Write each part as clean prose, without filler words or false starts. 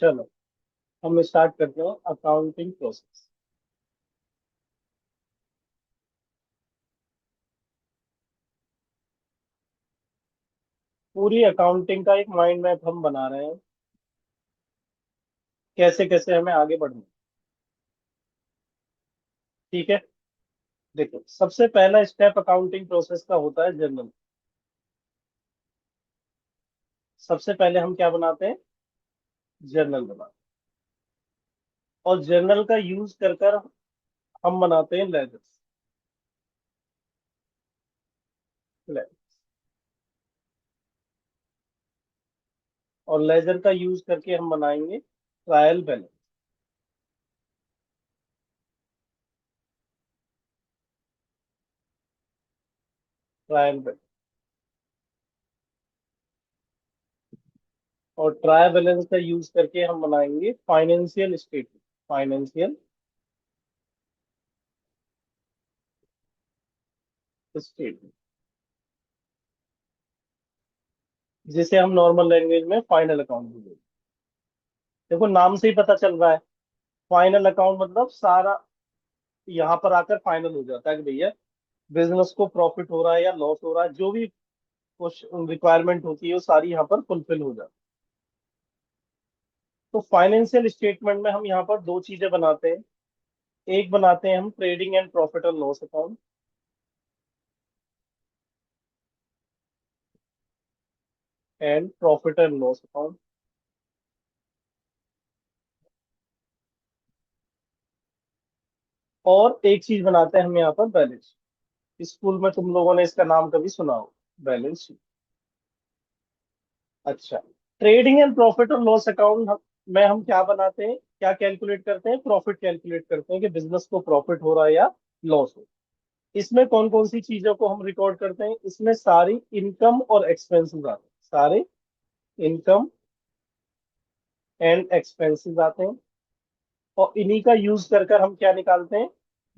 चलो, हम स्टार्ट करते हैं अकाउंटिंग प्रोसेस। पूरी अकाउंटिंग का एक माइंड मैप हम बना रहे हैं, कैसे कैसे हमें आगे बढ़ना है। ठीक है। देखो, सबसे पहला स्टेप अकाउंटिंग प्रोसेस का होता है जर्नल। सबसे पहले हम क्या बनाते हैं? जर्नल बनाते हैं। और जर्नल का यूज कर कर हम बनाते हैं लेजर्स। और लेजर का यूज करके हम बनाएंगे ट्रायल बैलेंस। Trial balance. और ट्रायल बैलेंस का यूज करके हम बनाएंगे फाइनेंशियल स्टेटमेंट। फाइनेंशियल स्टेटमेंट, जिसे हम नॉर्मल लैंग्वेज में फाइनल अकाउंट बोलते हैं। देखो, नाम से ही पता चल रहा है। फाइनल अकाउंट मतलब सारा यहाँ पर आकर फाइनल हो जाता है कि भैया बिजनेस को प्रॉफिट हो रहा है या लॉस हो रहा है, जो भी कुछ रिक्वायरमेंट होती है वो सारी यहाँ पर फुलफिल हो जाती है। तो फाइनेंशियल स्टेटमेंट में हम यहाँ पर दो चीजें बनाते हैं। एक बनाते हैं हम trading and profit and loss account. And profit and loss account. और एक चीज बनाते हैं हम यहाँ पर बैलेंस शीट। स्कूल में तुम लोगों ने इसका नाम कभी सुना हो, बैलेंस शीट। अच्छा। ट्रेडिंग एंड प्रॉफिट और लॉस अकाउंट में हम क्या बनाते हैं, क्या कैलकुलेट करते हैं? प्रॉफिट कैलकुलेट करते हैं कि बिजनेस को प्रॉफिट हो रहा है या लॉस हो। इसमें कौन कौन सी चीजों को हम रिकॉर्ड करते हैं? इसमें सारी इनकम और एक्सपेंसेस आते हैं। सारे इनकम एंड एक्सपेंसेस आते हैं। और इन्हीं का यूज कर कर हम क्या निकालते हैं?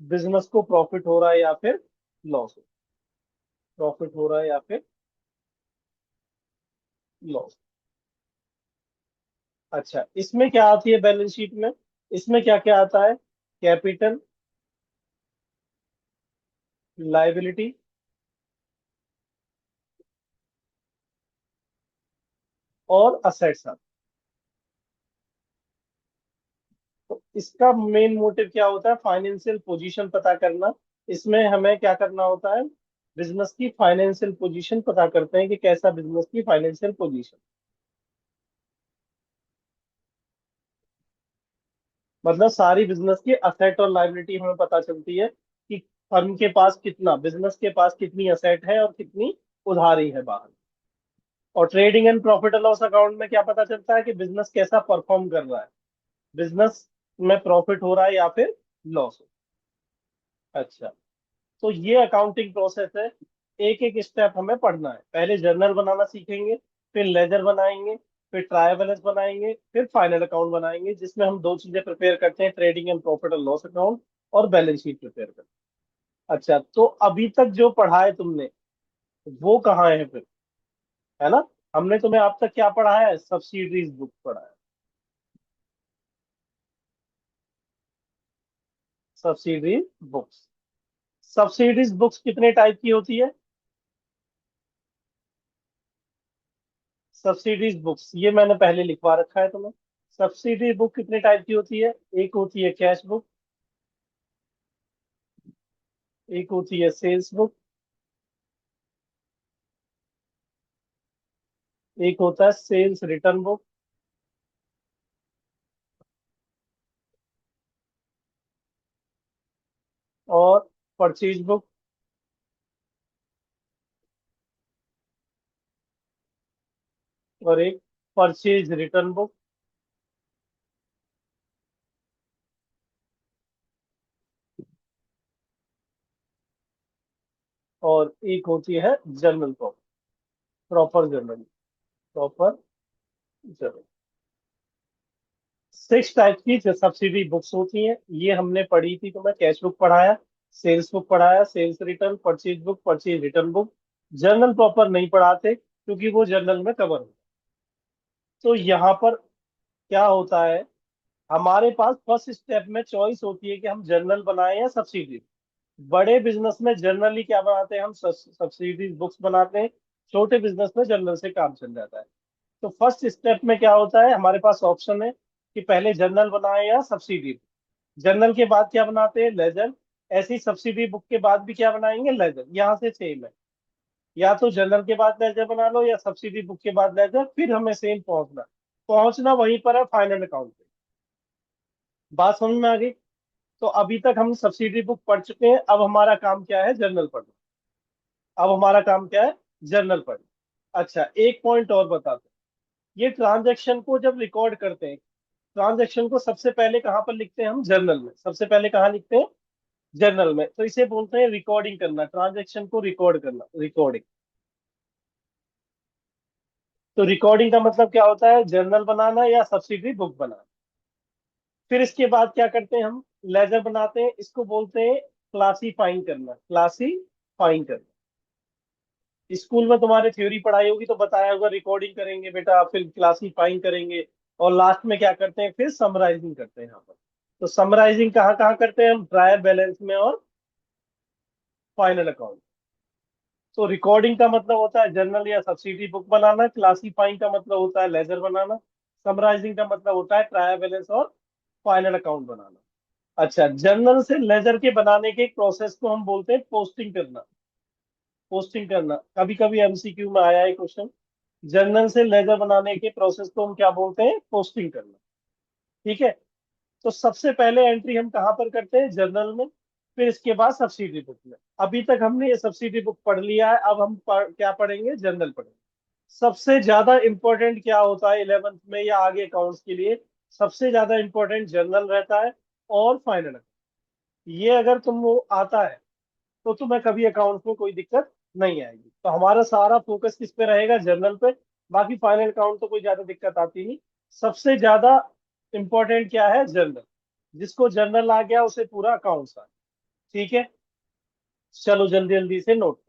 बिजनेस को प्रॉफिट हो रहा है या फिर लॉस हो। प्रॉफिट हो रहा है या फिर लॉस। अच्छा, इसमें क्या आती है बैलेंस शीट में? इसमें क्या क्या आता है? कैपिटल, लाइबिलिटी और असेट्स आते हैं। तो इसका मेन मोटिव क्या होता है? फाइनेंशियल पोजीशन पता करना। इसमें हमें क्या करना होता है? बिजनेस की फाइनेंशियल पोजीशन पता करते हैं कि कैसा बिजनेस की फाइनेंशियल पोजीशन। मतलब सारी बिजनेस की असेट और लाइबिलिटी हमें पता चलती है कि फर्म के पास कितना, बिजनेस के पास कितनी असेट है और कितनी उधारी है बाहर। और trading and profit and loss account में क्या पता चलता है कि बिजनेस कैसा परफॉर्म कर रहा है। बिजनेस में प्रॉफिट हो रहा है या फिर लॉस हो। अच्छा, तो ये अकाउंटिंग प्रोसेस है। एक एक स्टेप हमें पढ़ना है। पहले जर्नल बनाना सीखेंगे, फिर लेजर बनाएंगे, फिर ट्रायल बैलेंस बनाएंगे, फिर फाइनल अकाउंट बनाएंगे, जिसमें हम दो चीजें प्रिपेयर करते हैं, trading and profit and loss account और बैलेंस शीट प्रिपेयर करते हैं। अच्छा, तो अभी तक जो पढ़ा है तुमने वो कहाँ है फिर? है ना? हमने तुम्हें अब तक क्या पढ़ा है? सब्सिडरीज बुक पढ़ा है। Subsidiary books. सब्सिडीज बुक्स कितने टाइप की होती है? सब्सिडीज बुक्स ये मैंने पहले लिखवा रखा है तुम्हें। सब्सिडी बुक कितने टाइप की होती है? एक होती है कैश बुक, एक होती है सेल्स बुक, एक होता है सेल्स रिटर्न बुक, और परचेज बुक, और एक परचेज रिटर्न बुक, और एक होती है journal proper. Proper journal. Proper journal. 6 type की जो सब्सिडी बुक्स होती हैं ये हमने पढ़ी थी। तो मैं कैश बुक पढ़ाया, सेल्स बुक पढ़ाया, sales return, purchase book, purchase return book. Journal proper नहीं पढ़ाते क्योंकि वो जर्नल में कवर हो। तो यहाँ पर क्या होता है, हमारे पास फर्स्ट स्टेप में चॉइस होती है कि हम जर्नल बनाएं या सब्सिडी। बड़े बिजनेस में जनरली क्या बनाते हैं हम, सब्सिडी बुक्स बनाते हैं। छोटे बिजनेस में जनरल से काम चल जाता है। तो फर्स्ट स्टेप में क्या होता है, हमारे पास ऑप्शन है कि पहले जर्नल बनाएं या सब्सिडी। जर्नल के बाद क्या बनाते हैं, लेजर। ऐसी सब्सिडी बुक के बाद भी क्या बनाएंगे, लेजर। यहाँ से सेम है, या तो जर्नल के बाद लेजर बना लो या सब्सिडी बुक के बाद लेजर, फिर हमें सेम पहुंचना। पहुंचना वहीं पर है, फाइनल अकाउंट पे। बात समझ में आ गई। तो अभी तक हम सब्सिडी बुक पढ़ चुके हैं, अब हमारा काम क्या है, जर्नल पढ़ना। अब हमारा काम क्या है, जर्नल पढ़ना। अच्छा, एक पॉइंट और बताते हैं। ये ट्रांजैक्शन को जब रिकॉर्ड करते हैं, ट्रांजैक्शन को सबसे पहले कहाँ पर लिखते हैं हम, जर्नल में। सबसे पहले कहाँ लिखते हैं, जर्नल में। तो इसे बोलते हैं रिकॉर्डिंग करना, ट्रांजैक्शन को रिकॉर्ड करना, रिकॉर्डिंग। तो रिकॉर्डिंग का मतलब क्या होता है, जर्नल बनाना या सब्सिडरी बुक बनाना। फिर इसके बाद क्या करते हैं हम, लेजर बनाते हैं। इसको बोलते हैं क्लासीफाइंग करना, क्लासीफाइंग करना। स्कूल में तुम्हारे थ्योरी पढ़ाई होगी तो बताया होगा, रिकॉर्डिंग करेंगे बेटा, फिर क्लासीफाइंग करेंगे, और लास्ट में क्या करते हैं, फिर समराइजिंग करते हैं यहाँ पर। तो समराइजिंग कहाँ कहाँ करते हैं हम, ट्रायल बैलेंस में और फाइनल अकाउंट। तो रिकॉर्डिंग का मतलब होता है जर्नल या सब्सिडी बुक बनाना, क्लासीफाइंग का मतलब होता है लेजर बनाना, समराइजिंग का मतलब होता है ट्रायल बैलेंस और फाइनल अकाउंट बनाना। अच्छा, जर्नल से लेजर के बनाने के प्रोसेस को हम बोलते हैं पोस्टिंग करना। पोस्टिंग करना, कभी कभी एमसीक्यू में आया है क्वेश्चन। जर्नल से लेजर बनाने के प्रोसेस को हम क्या बोलते हैं, पोस्टिंग करना। ठीक है। तो सबसे पहले एंट्री हम कहाँ पर करते हैं, जर्नल में। फिर इसके बाद सब्सिडी बुक में। अभी तक हमने ये सब्सिडी बुक पढ़ लिया है, अब हम क्या पढ़ेंगे, जर्नल पढ़ेंगे। सबसे ज्यादा इंपॉर्टेंट क्या होता है 11th में या आगे अकाउंट्स के लिए, सबसे ज्यादा इंपॉर्टेंट जर्नल रहता है और फाइनल। ये अगर तुम वो आता है तो तुम्हें कभी अकाउंट्स में कोई दिक्कत नहीं आएगी। तो हमारा सारा फोकस किस पे रहेगा, जर्नल पे। बाकी फाइनल अकाउंट तो कोई ज्यादा दिक्कत आती नहीं। सबसे ज्यादा इंपॉर्टेंट क्या है, जर्नल। जिसको जर्नल आ गया उसे पूरा अकाउंट्स आ। ठीक है। चलो जल्दी जल्दी से नोट।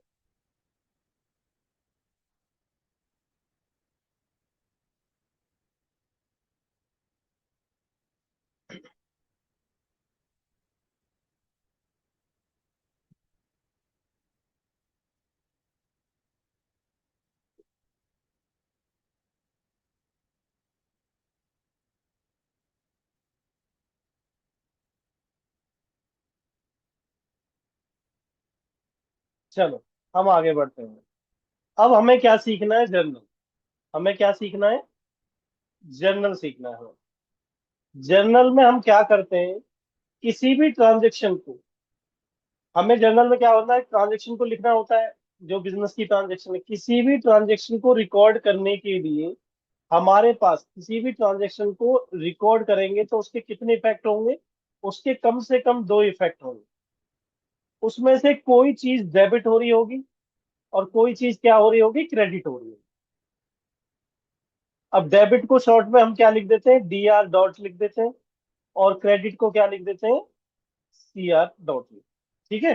चलो हम आगे बढ़ते हैं। अब हमें क्या सीखना है, जर्नल। हमें क्या सीखना है, जर्नल सीखना है हमें। जर्नल में हम क्या करते हैं, किसी भी ट्रांजेक्शन को, हमें जर्नल में क्या होता है, ट्रांजेक्शन को लिखना होता है। जो बिजनेस की ट्रांजेक्शन है, किसी भी ट्रांजेक्शन को रिकॉर्ड करने के लिए हमारे पास, किसी भी ट्रांजेक्शन को रिकॉर्ड करेंगे तो उसके कितने इफेक्ट होंगे, उसके कम से कम दो इफेक्ट होंगे। उसमें से कोई चीज डेबिट हो रही होगी और कोई चीज क्या हो रही होगी, क्रेडिट हो रही होगी। अब डेबिट को शॉर्ट में हम क्या लिख देते हैं, DR डॉट लिख देते हैं। और क्रेडिट को क्या लिख देते हैं, CR डॉट लिख। ठीक है।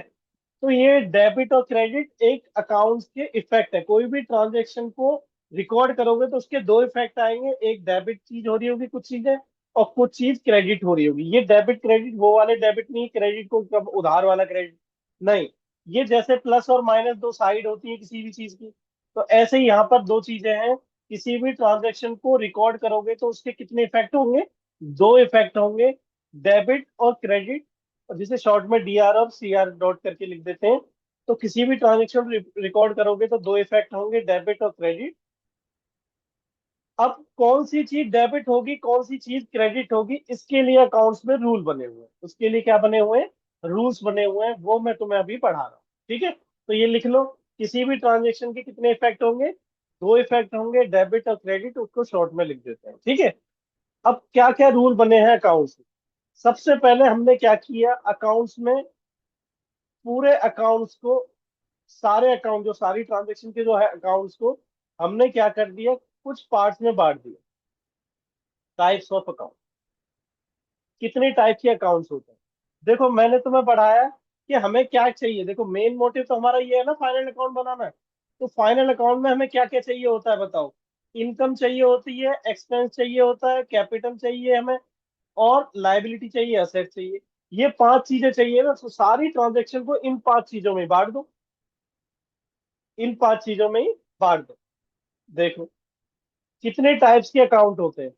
तो ये डेबिट और क्रेडिट एक अकाउंट के इफेक्ट है। कोई भी ट्रांजेक्शन को रिकॉर्ड करोगे तो उसके दो इफेक्ट आएंगे, एक डेबिट चीज हो रही होगी कुछ चीजें, और कुछ चीज क्रेडिट हो रही होगी। ये डेबिट क्रेडिट वो वाले डेबिट नहीं, क्रेडिट को कब उधार वाला क्रेडिट नहीं। ये जैसे प्लस और माइनस दो साइड होती है किसी भी चीज की, तो ऐसे ही यहाँ पर दो चीजें हैं। किसी भी ट्रांजेक्शन को रिकॉर्ड करोगे तो उसके कितने इफेक्ट होंगे, दो इफेक्ट होंगे, डेबिट और क्रेडिट, और जिसे शॉर्ट में DR और CR डॉट करके लिख देते हैं। तो किसी भी ट्रांजेक्शन रिकॉर्ड करोगे तो दो इफेक्ट होंगे, डेबिट और क्रेडिट। अब कौन सी चीज डेबिट होगी, कौन सी चीज क्रेडिट होगी, इसके लिए अकाउंट्स में रूल बने हुए हैं। उसके लिए क्या बने हुए हैं, रूल्स बने हुए हैं, वो मैं तुम्हें अभी पढ़ा रहा हूँ। ठीक है। तो ये लिख लो, किसी भी ट्रांजेक्शन के कितने इफेक्ट होंगे, दो इफेक्ट होंगे, डेबिट और क्रेडिट। उसको शॉर्ट में लिख देते हैं। ठीक है। अब क्या क्या रूल बने हैं अकाउंट्स में। सबसे पहले हमने क्या किया, अकाउंट्स में पूरे अकाउंट्स को, सारे अकाउंट, जो सारी ट्रांजेक्शन के जो है अकाउंट्स को, हमने क्या कर दिया, कुछ पार्ट्स में बांट दिया। टाइप्स ऑफ अकाउंट, कितने टाइप के अकाउंट्स होते हैं। देखो मैंने तुम्हें पढ़ाया कि हमें क्या चाहिए। देखो मेन मोटिव तो हमारा ये है ना, फाइनल अकाउंट बनाना है। तो फाइनल अकाउंट में हमें क्या क्या चाहिए होता है बताओ। इनकम चाहिए होती है, एक्सपेंस चाहिए होता है, कैपिटल चाहिए हमें, और लाइबिलिटी चाहिए, असेट चाहिए। ये पांच चीजें चाहिए ना, तो सारी ट्रांजेक्शन को इन पांच चीजों में बांट दो, इन पांच चीजों में ही बांट दो। देखो कितने टाइप्स के अकाउंट होते हैं,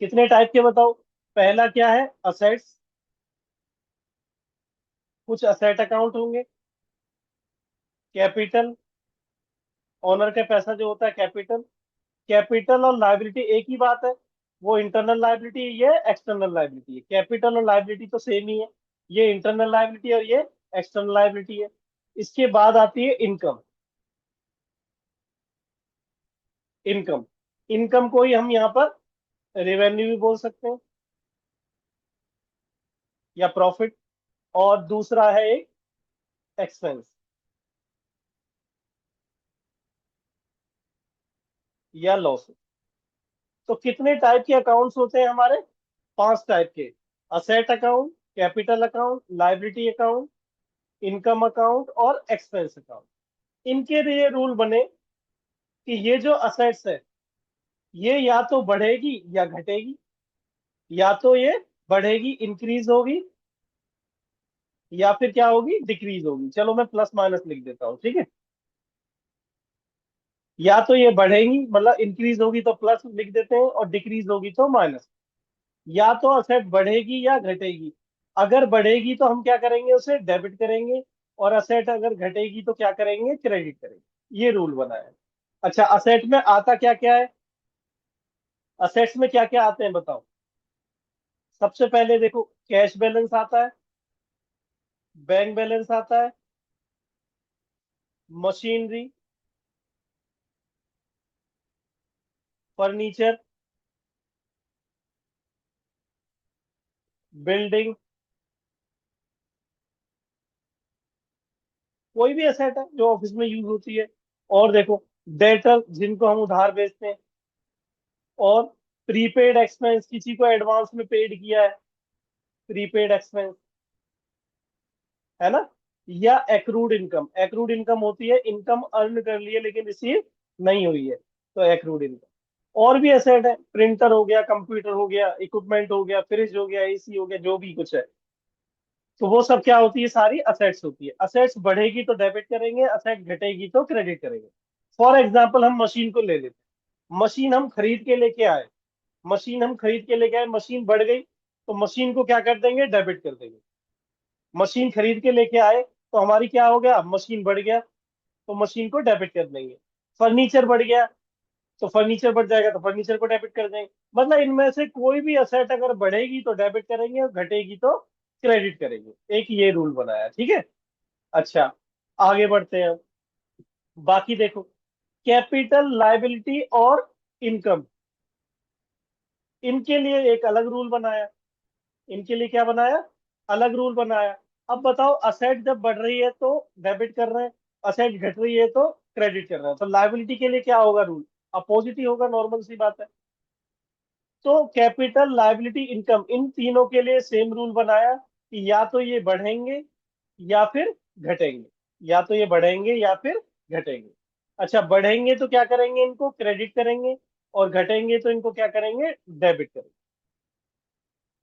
कितने टाइप के बताओ। पहला क्या है, असेट्स। कुछ असेट अकाउंट होंगे। कैपिटल, ओनर का पैसा जो होता है कैपिटल। कैपिटल और लाइबिलिटी एक ही बात है, वो इंटरनल लाइबिलिटी, ये एक्सटर्नल लाइबिलिटी है। कैपिटल और लाइबिलिटी तो सेम ही है, ये इंटरनल लाइबिलिटी और ये एक्सटर्नल लाइबिलिटी है। इसके बाद आती है इनकम। इनकम, इनकम को ही हम यहाँ पर रेवेन्यू भी बोल सकते हैं, या प्रॉफिट। और दूसरा है एक एक्सपेंस या लॉस। तो कितने टाइप के अकाउंट्स होते हैं हमारे, पांच टाइप के। Asset account, capital account, liability account, income account और एक्सपेंस अकाउंट। इनके लिए रूल बने कि ये जो असेट्स है, ये या तो बढ़ेगी या घटेगी, या तो ये बढ़ेगी इंक्रीज होगी, या फिर क्या होगी, डिक्रीज होगी। चलो मैं प्लस माइनस लिख देता हूँ, ठीक है। या तो ये बढ़ेगी, मतलब इंक्रीज होगी तो प्लस लिख देते हैं, और डिक्रीज होगी तो माइनस। या तो असेट बढ़ेगी या घटेगी। अगर बढ़ेगी तो हम क्या करेंगे, उसे डेबिट करेंगे, और असेट अगर घटेगी तो क्या करेंगे, क्रेडिट करेंगे। ये रूल बना है। अच्छा, असेट में आता क्या क्या है, असेट्स में क्या क्या आते हैं बताओ। सबसे पहले देखो, कैश बैलेंस आता है, बैंक बैलेंस आता है, मशीनरी, फर्नीचर, बिल्डिंग, कोई भी एसेट है जो ऑफिस में यूज होती है। और देखो, डेटर जिनको हम उधार बेचते हैं, और प्रीपेड एक्सपेंस, किसी को एडवांस में पेड किया है, प्रीपेड एक्सपेंस, है ना। या एक्रूड इनकम, एक्रूड इनकम होती है इनकम अर्न कर ली है लेकिन रिसीव नहीं हुई है, तो एक्रूड इनकम। और भी एसेट है, प्रिंटर हो गया, कंप्यूटर हो गया, इक्विपमेंट हो गया, फ्रिज हो गया, एसी हो गया, जो भी कुछ है। तो वो सब क्या होती है, सारी असेट्स होती है। असेट्स बढ़ेगी तो डेबिट करेंगे, असेट घटेगी तो क्रेडिट करेंगे। फॉर एग्जाम्पल हम मशीन को ले लेते हैं। मशीन हम खरीद के लेके आए, मशीन हम खरीद के लेके आए, मशीन बढ़ गई, तो मशीन को क्या कर देंगे, डेबिट कर देंगे। मशीन खरीद के लेके आए तो हमारी क्या हो गया, मशीन बढ़ गया, तो मशीन को डेबिट कर देंगे। फर्नीचर बढ़ गया, तो फर्नीचर बढ़ जाएगा, तो फर्नीचर को डेबिट कर देंगे। मतलब इनमें से कोई भी असेट अगर बढ़ेगी तो डेबिट करेंगे, और घटेगी तो क्रेडिट करेंगे। एक ये रूल बनाया, ठीक है। अच्छा, आगे बढ़ते हैं। बाकी देखो, कैपिटल, लाइबिलिटी और इनकम, इनके लिए एक अलग रूल बनाया। इनके लिए क्या बनाया, अलग रूल बनाया। अब बताओ, असेट जब बढ़ रही है तो डेबिट कर रहे हैं, असेट घट रही है तो क्रेडिट कर रहे हैं, तो लाइबिलिटी के लिए क्या होगा रूल, अपोजिट ही होगा, नॉर्मल सी बात है। तो कैपिटल, लाइबिलिटी, इनकम, इन तीनों के लिए सेम रूल बनाया कि या तो ये बढ़ेंगे या फिर घटेंगे, या तो ये बढ़ेंगे या फिर घटेंगे। अच्छा, बढ़ेंगे तो क्या करेंगे, इनको क्रेडिट करेंगे, और घटेंगे तो इनको क्या करेंगे, डेबिट करेंगे।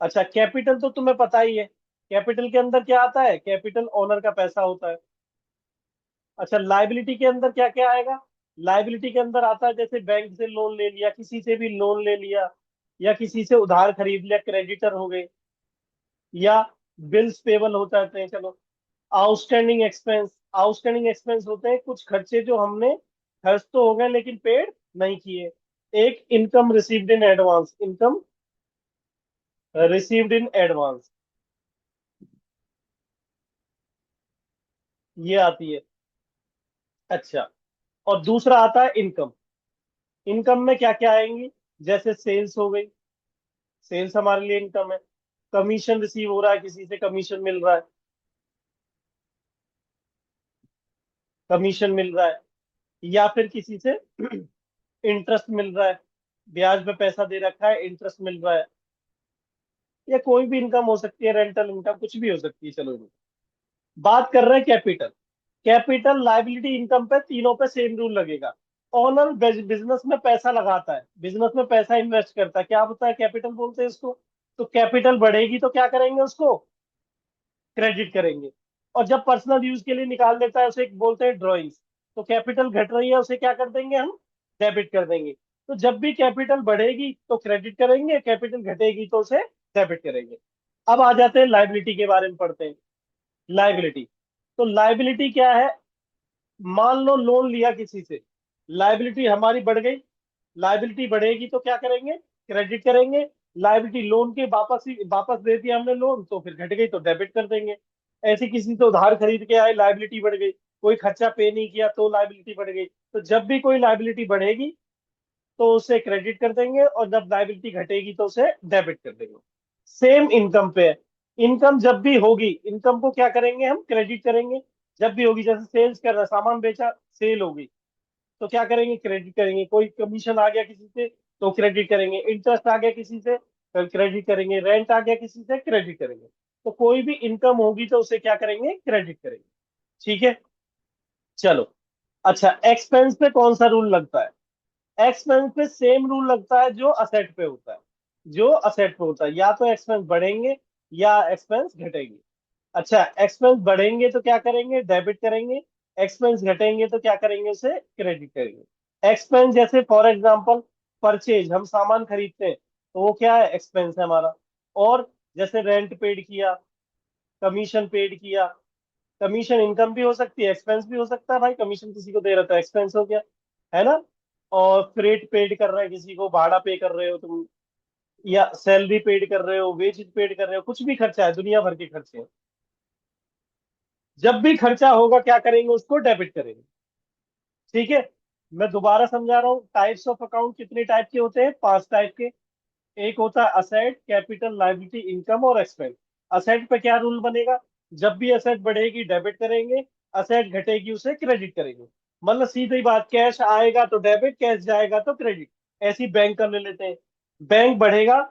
अच्छा, कैपिटल तो तुम्हें पता ही है, कैपिटल के अंदर क्या आता है, कैपिटल ओनर का पैसा होता है। अच्छा, लाइबिलिटी के अंदर क्या क्या आएगा, लाइबिलिटी के अंदर आता है जैसे बैंक से लोन ले लिया, किसी से भी लोन ले लिया, या किसी से उधार खरीद लिया, क्रेडिटर हो गए, या बिल्स पेबल हो जाते हैं। चलो, आउटस्टैंडिंग एक्सपेंस, आउटस्टैंडिंग एक्सपेंस होते हैं कुछ खर्चे जो हमने, खर्च तो हो गए लेकिन पेड नहीं किए। एक income received in advance, income received in advance, ये आती है। अच्छा, और दूसरा आता है इनकम। इनकम में क्या क्या आएंगी, जैसे सेल्स हो गई, सेल्स हमारे लिए इनकम है। कमीशन रिसीव हो रहा है, किसी से कमीशन मिल रहा है, कमीशन मिल रहा है। या फिर किसी से इंटरेस्ट मिल रहा है, ब्याज पे पैसा दे रखा है, इंटरेस्ट मिल रहा है। या कोई भी इनकम हो सकती है, रेंटल इनकम, कुछ भी हो सकती है। चलो जी, बात कर रहे हैं कैपिटल। कैपिटल, लाइबिलिटी, इनकम पे तीनों पे सेम रूल लगेगा। ओनर बिजनेस में पैसा लगाता है, बिजनेस में पैसा इन्वेस्ट करता है, क्या होता है, कैपिटल बोलते हैं इसको। तो कैपिटल बढ़ेगी तो क्या करेंगे, उसको क्रेडिट करेंगे। और जब पर्सनल यूज के लिए निकाल लेता है, उसे बोलते हैं ड्रॉइंग्स। तो कैपिटल घट रही है, उसे क्या कर देंगे हम, डेबिट कर देंगे। तो जब भी कैपिटल बढ़ेगी तो क्रेडिट करेंगे, कैपिटल घटेगी तो उसे डेबिट करेंगे। अब आ जाते हैं लाइबिलिटी के बारे में पढ़ते हैं। लाइबिलिटी, तो लाइबिलिटी क्या है, मान लो लोन लिया किसी से, लाइबिलिटी हमारी बढ़ गई। लाइबिलिटी बढ़ेगी तो क्या करेंगे, क्रेडिट करेंगे। लाइबिलिटी लोन के वापस दे दिया हमने लोन, तो फिर घट गई तो डेबिट कर देंगे। ऐसे किसी से उधार खरीद के आए, लाइबिलिटी बढ़ गई। कोई खर्चा पे नहीं किया तो लाइबिलिटी बढ़ गई। तो जब भी कोई लाइबिलिटी बढ़ेगी तो उसे क्रेडिट कर देंगे, और जब लाइबिलिटी घटेगी तो उसे डेबिट कर देंगे। सेम इनकम पे है। इनकम जब भी होगी, इनकम को क्या करेंगे, हम क्रेडिट करेंगे। जब भी होगी, जैसे सेल्स कर रहा, सामान बेचा, सेल होगी, तो क्या करेंगे, क्रेडिट करेंगे। कोई कमीशन आ गया किसी से तो क्रेडिट करेंगे, इंटरेस्ट आ गया किसी से तो क्रेडिट करेंगे, रेंट आ गया किसी से क्रेडिट करेंगे। तो कोई भी इनकम होगी तो उसे क्या करेंगे, क्रेडिट करेंगे। ठीक है, चलो। अच्छा, एक्सपेंस पे कौन सा रूल लगता है, एक्सपेंस पे सेम रूल लगता है जो असेट पे होता है। जो असेट पे होता है, या तो एक्सपेंस बढ़ेंगे या एक्सपेंस घटेंगे। अच्छा, एक्सपेंस बढ़ेंगे तो क्या करेंगे, डेबिट करेंगे। एक्सपेंस घटेंगे तो क्या करेंगे, उसे क्रेडिट करेंगे। एक्सपेंस जैसे फॉर एग्जांपल परचेज, हम सामान खरीदते हैं तो वो क्या है, एक्सपेंस है हमारा। और जैसे रेंट पेड किया, कमीशन पेड किया। कमीशन इनकम भी हो सकती है, एक्सपेंस भी हो सकता है भाई, कमीशन किसी को दे रहा था, एक्सपेंस हो गया, है ना। और फ्रेट पेड कर रहे हैं किसी को, भाड़ा पे कर रहे हो तुम, या सैलरी पेड कर रहे हो, वेजेस पेड कर रहे हो, कुछ भी खर्चा है, दुनिया भर के खर्चे हैं। जब भी खर्चा होगा क्या करेंगे, उसको डेबिट करेंगे। ठीक है, मैं दोबारा समझा रहा हूँ, टाइप्स ऑफ अकाउंट कितने टाइप के होते हैं, 5 टाइप के। एक होता है असेट, कैपिटल, लायबिलिटी, इनकम और एक्सपेंस। असेट पे क्या रूल बनेगा, जब भी असेट बढ़ेगी डेबिट करेंगे, असेट घटेगी उसे क्रेडिट करेंगे। मतलब सीधी बात, कैश आएगा तो डेबिट, कैश जाएगा तो क्रेडिट। ऐसी बैंक कर ले लेते हैं। बैंक बढ़ेगा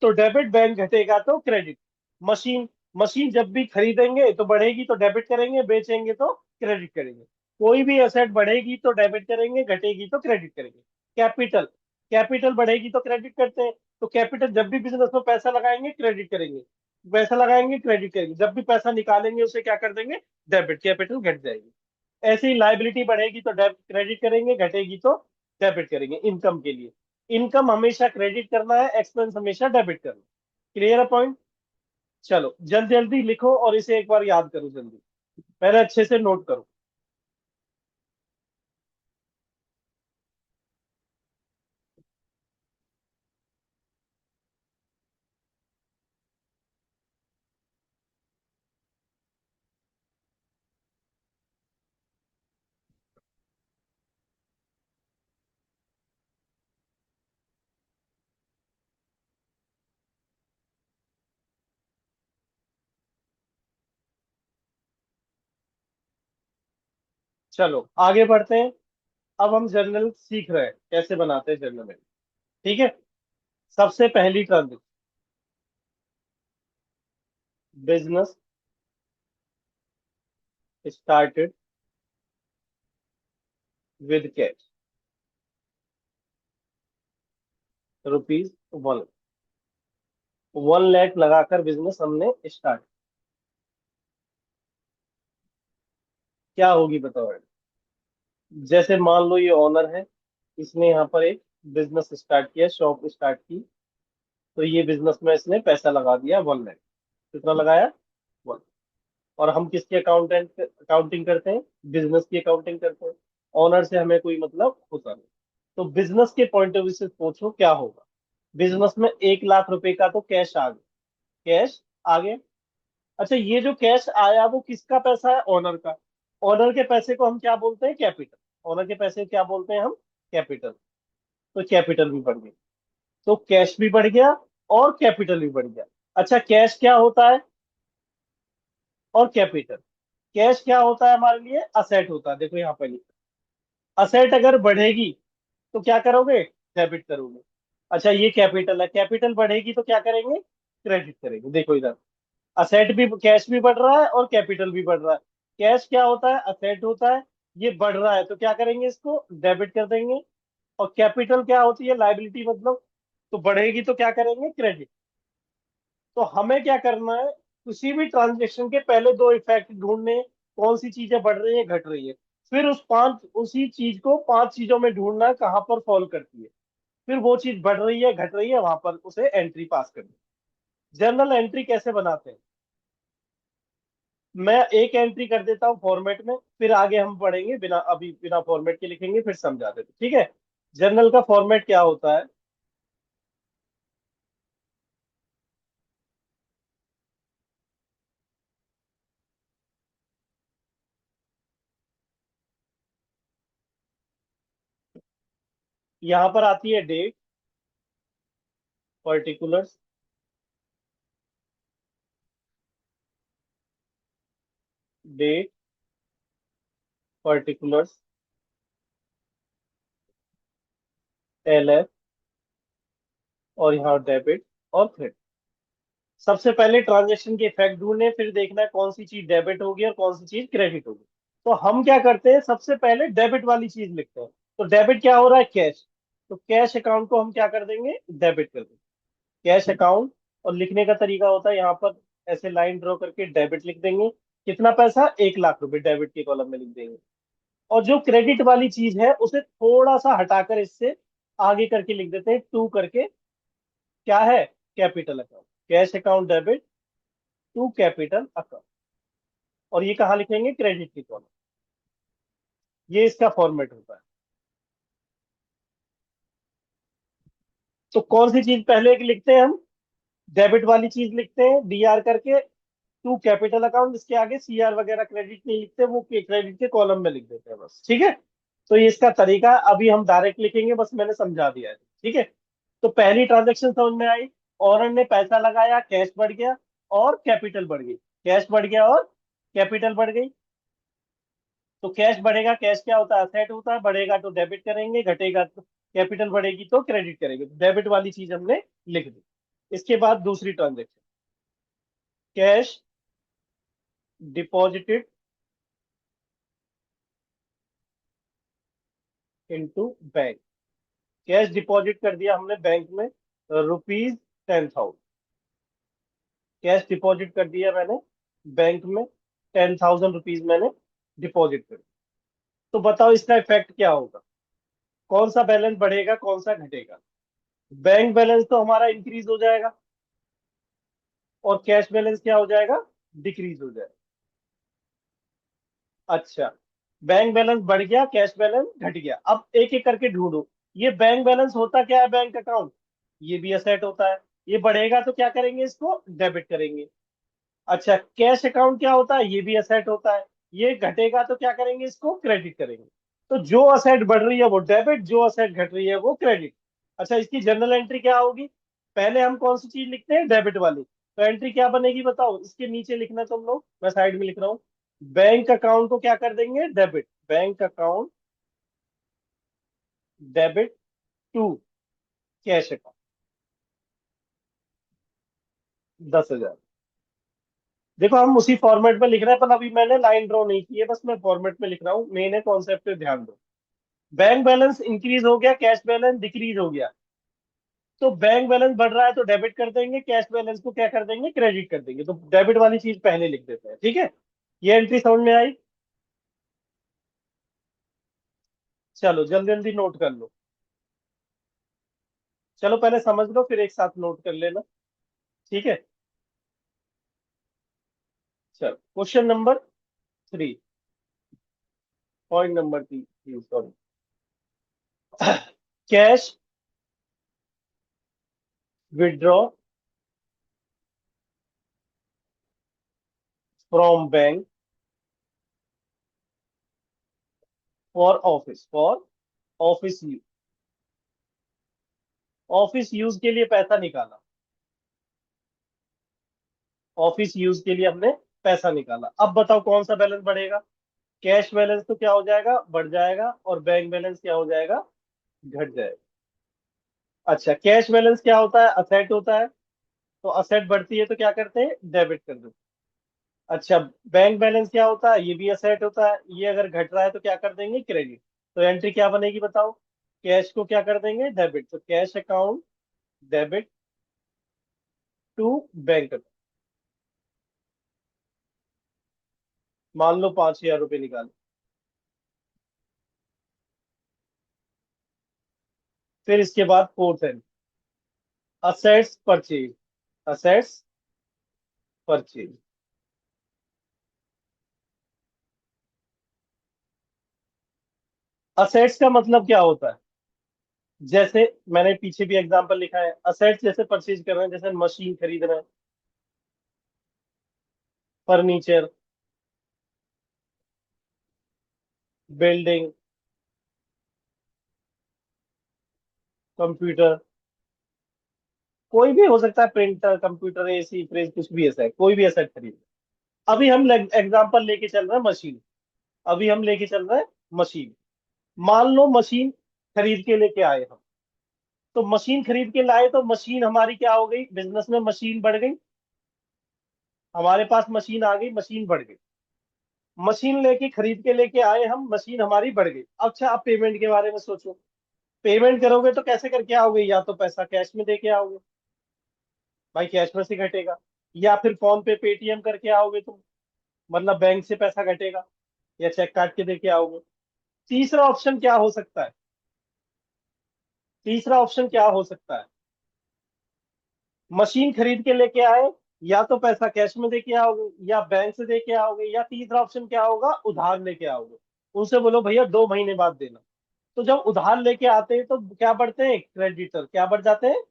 तो डेबिट, बैंक घटेगा तो क्रेडिट। मशीन, मशीन जब भी खरीदेंगे तो बढ़ेगी तो डेबिट करेंगे, बेचेंगे तो क्रेडिट करेंगे। कोई भी एसेट बढ़ेगी तो डेबिट करेंगे, घटेगी तो क्रेडिट करेंगे। कैपिटल, कैपिटल बढ़ेगी तो क्रेडिट करते हैं। तो कैपिटल, जब भी बिजनेस में पैसा लगाएंगे क्रेडिट करेंगे, पैसा लगाएंगे क्रेडिट करेंगे, जब भी पैसा निकालेंगे उसे क्या कर देंगे, डेबिट, कैपिटल घट जाएगी। ऐसे ही लाइबिलिटी बढ़ेगी तो क्रेडिट करेंगे, घटेगी तो डेबिट करेंगे इनकम के लिए। इनकम हमेशा क्रेडिट करना है, एक्सपेंस हमेशा डेबिट करना है। क्लियर है पॉइंट। चलो जल्दी जल्दी लिखो और इसे एक बार याद करो जल्दी, पहले अच्छे से नोट करो। चलो आगे बढ़ते हैं। अब हम जर्नल सीख रहे हैं कैसे बनाते हैं जर्नल। ठीक है, सबसे पहली transaction, business started with cash, rupees 1। 1 lakh लगाकर बिजनेस हमने स्टार्ट, क्या होगी बताओ। जैसे मान लो ये ओनर है, इसने यहाँ पर एक बिजनेस स्टार्ट किया, शॉप स्टार्ट की। तो ये बिजनेस में इसने पैसा लगा दिया 1 लाख। कितना लगाया, 1। और हम किसकी अकाउंटिंग करते हैं, बिजनेस की अकाउंटिंग करते हैं। ओनर से हमें कोई मतलब होता नहीं। तो बिजनेस के पॉइंट ऑफ व्यू से सोचो क्या होगा। बिजनेस में 1 लाख रुपए का तो कैश आ गया, कैश आ गया। अच्छा, ये जो कैश आया वो किसका पैसा है, ओनर का। ओनर के पैसे को हम क्या बोलते हैं, कैपिटल। ओनर के पैसे को क्या बोलते हैं हम, कैपिटल। तो कैपिटल भी बढ़ गई, तो कैश भी बढ़ गया और कैपिटल भी बढ़ गया। अच्छा, कैश क्या होता है, और कैपिटल। कैश क्या होता है हमारे लिए, असेट होता है, देखो यहाँ पर लिखा, असेट अगर बढ़ेगी तो क्या करोगे, डेबिट करोगे। अच्छा, ये कैपिटल है, कैपिटल बढ़ेगी तो क्या करेंगे, क्रेडिट करेंगे। देखो इधर, असेट भी, कैश भी बढ़ रहा है और कैपिटल भी बढ़ रहा है। कैश क्या होता है, असेट होता है। ये बढ़ रहा है तो क्या करेंगे, इसको डेबिट कर देंगे। और कैपिटल क्या होती है, लाइबिलिटी मतलब, तो बढ़ेगी तो क्या करेंगे, क्रेडिट। तो हमें क्या करना है, किसी भी ट्रांजेक्शन के पहले दो इफेक्ट ढूंढने, कौन सी चीजें बढ़ रही है घट रही है। फिर उसी चीज को पांच चीजों में ढूंढना है कहाँ पर फॉल करती है। फिर वो चीज बढ़ रही है घट रही है, वहां पर उसे एंट्री पास करनी है। जर्नल एंट्री कैसे बनाते हैं, मैं एक एंट्री कर देता हूँ फॉर्मेट में, फिर आगे हम पढ़ेंगे, बिना फॉर्मेट के लिखेंगे, फिर समझा देते, ठीक है। जर्नल का फॉर्मेट क्या होता है, यहाँ पर आती है date, particulars, date, particulars, LF, और यहाँ डेबिट और क्रेडिट। सबसे पहले ट्रांजेक्शन के इफेक्ट ढूंढने, फिर देखना है कौन सी चीज डेबिट होगी और कौन सी चीज क्रेडिट होगी। तो हम क्या करते हैं, सबसे पहले डेबिट वाली चीज लिखते हैं। तो डेबिट क्या हो रहा है, कैश। तो कैश अकाउंट को हम क्या कर देंगे, डेबिट कर देंगे, कैश अकाउंट। और लिखने का तरीका होता है यहाँ पर, ऐसे लाइन ड्रॉ करके डेबिट लिख देंगे। कितना पैसा, 1 लाख रुपए डेबिट के कॉलम में लिख देंगे। और जो क्रेडिट वाली चीज है उसे थोड़ा सा हटाकर इससे आगे करके लिख देते हैं, टू करके। क्या है, capital account, cash account debit to capital account. और ये कहाँ लिखेंगे, क्रेडिट की कॉलम। ये इसका फॉर्मेट होता है। तो कौन सी चीज पहले लिखते हैं हम, डेबिट वाली चीज लिखते हैं डीआर करके, टू कैपिटल अकाउंट, इसके आगे सीआर वगैरह क्रेडिट नहीं लिखते, वो क्रेडिट के कॉलम में लिख देते हैं बस, ठीक है। तो ये इसका तरीका है। अभी हम डायरेक्ट लिखेंगे, बस मैंने समझा दिया है, ठीक है। तो पहली ट्रांजेक्शन समझ में आई, ऑनर ने पैसा लगाया, कैश बढ़ गया और कैपिटल बढ़ गई। कैश बढ़ गया और कैपिटल बढ़ गई। तो कैश बढ़ेगा, कैश क्या होता है, असेट होता है, बढ़ेगा तो डेबिट करेंगे, घटेगा तो कैपिटल बढ़ेगी तो क्रेडिट करेंगे। डेबिट वाली चीज हमने लिख दी। इसके बाद दूसरी transaction, cash deposited into bank. Cash deposit कर दिया हमने बैंक में, ₹10,000। कैश डिपॉजिट कर दिया मैंने बैंक में, ₹10,000 मैंने डिपॉजिट कर दिया। तो बताओ इसका इफेक्ट क्या होगा, कौन सा बैलेंस बढ़ेगा कौन सा घटेगा। बैंक बैलेंस तो हमारा इंक्रीज हो जाएगा, और कैश बैलेंस क्या हो जाएगा, डिक्रीज हो जाएगा। अच्छा, बैंक बैलेंस बढ़ गया, कैश बैलेंस घट गया। अब एक एक करके ढूंढो, ये बैंक बैलेंस होता क्या है, बैंक अकाउंट, ये भी असेट होता है। ये बढ़ेगा तो क्या करेंगे, इसको डेबिट करेंगे। अच्छा, कैश अकाउंट क्या होता है, ये भी असेट होता है। ये घटेगा तो क्या करेंगे, इसको क्रेडिट करेंगे। तो जो असेट बढ़ रही है वो डेबिट, जो असेट घट रही है वो क्रेडिट। अच्छा, इसकी जनरल एंट्री क्या होगी, पहले हम कौन सी चीज लिखते हैं, डेबिट वाली। तो एंट्री क्या बनेगी बताओ, इसके नीचे लिखना तुम लोग, मैं साइड में लिख रहा हूँ। बैंक अकाउंट को क्या कर देंगे, debit, bank account debit to cash account, 10,000। देखो हम उसी फॉर्मेट में लिख रहे हैं, पर अभी मैंने लाइन ड्रॉ नहीं की है, बस मैं फॉर्मेट में लिख रहा हूँ, मेन है कॉन्सेप्ट पे ध्यान दो। बैंक बैलेंस इंक्रीज हो गया, कैश बैलेंस डिक्रीज हो गया। तो बैंक बैलेंस बढ़ रहा है तो डेबिट कर देंगे, कैश बैलेंस को क्या कर देंगे, क्रेडिट कर देंगे। तो डेबिट वाली चीज पहले लिख देते हैं, ठीक है। ये एंट्री समझ में आई। चलो जल्दी जल्दी नोट कर लो। चलो पहले समझ लो, फिर एक साथ नोट कर लेना, ठीक है। चलो question number 3, point number 3, sorry. Cash withdraw from bank for office use. Office use के लिए पैसा निकाला, ऑफिस यूज के लिए हमने पैसा निकाला। अब बताओ कौन सा बैलेंस बढ़ेगा, कैश बैलेंस तो क्या हो जाएगा, बढ़ जाएगा, और बैंक बैलेंस क्या हो जाएगा, घट जाएगा। अच्छा, कैश बैलेंस क्या होता है, असेट होता है। तो असेट बढ़ती है तो क्या करते हैं, डेबिट कर देते हैं। अच्छा, बैंक बैलेंस क्या होता है? ये भी असेट होता है। ये अगर घट रहा है तो क्या कर देंगे? क्रेडिट। तो एंट्री क्या बनेगी बताओ? कैश को क्या कर देंगे? डेबिट। तो cash account debit to bank. मान लो 5,000 रुपये निकाले। फिर इसके बाद फोर्थ है assets purchase. Assets purchase. Assets का मतलब क्या होता है? जैसे मैंने पीछे भी एग्जांपल लिखा है, असेट्स जैसे परचेज कर रहे हैं, जैसे मशीन खरीद रहे हैं, फर्नीचर, बिल्डिंग, कंप्यूटर, कोई भी हो सकता है, प्रिंटर, कंप्यूटर, एसी, फ्रिज, कुछ भी ऐसा है, कोई भी एसेट खरीद। अभी हम एग्जांपल लेके चल रहे हैं मशीन। अभी हम लेके चल रहे हैं मशीन। मान लो मशीन खरीद के लेके आए हम। तो मशीन खरीद के लाए तो मशीन हमारी क्या हो गई? बिजनेस में मशीन बढ़ गई। हमारे पास मशीन आ गई, मशीन बढ़ गई। मशीन लेके खरीद के लेके आए हम, मशीन हमारी बढ़ गई। अच्छा, आप पेमेंट के बारे में सोचो। पेमेंट करोगे तो कैसे करके आओगे? या तो पैसा कैश में दे के आओगे, भाई कैश में से घटेगा। या फिर फोन पे, पेटीएम करके आओगे तुम, मतलब बैंक से पैसा घटेगा। या चेक काट के दे के आओगे। तीसरा ऑप्शन क्या हो सकता है? तीसरा ऑप्शन क्या हो सकता है? मशीन खरीद के लेके आए, या तो पैसा कैश में दे के आओगे, या बैंक से दे के आओगे, या तीसरा ऑप्शन क्या होगा? उधार लेके आओगे। उनसे बोलो भैया 2 महीने बाद देना। तो जब उधार लेके आते हैं तो क्या बढ़ते हैं? क्रेडिटर। क्या बढ़ जाते हैं?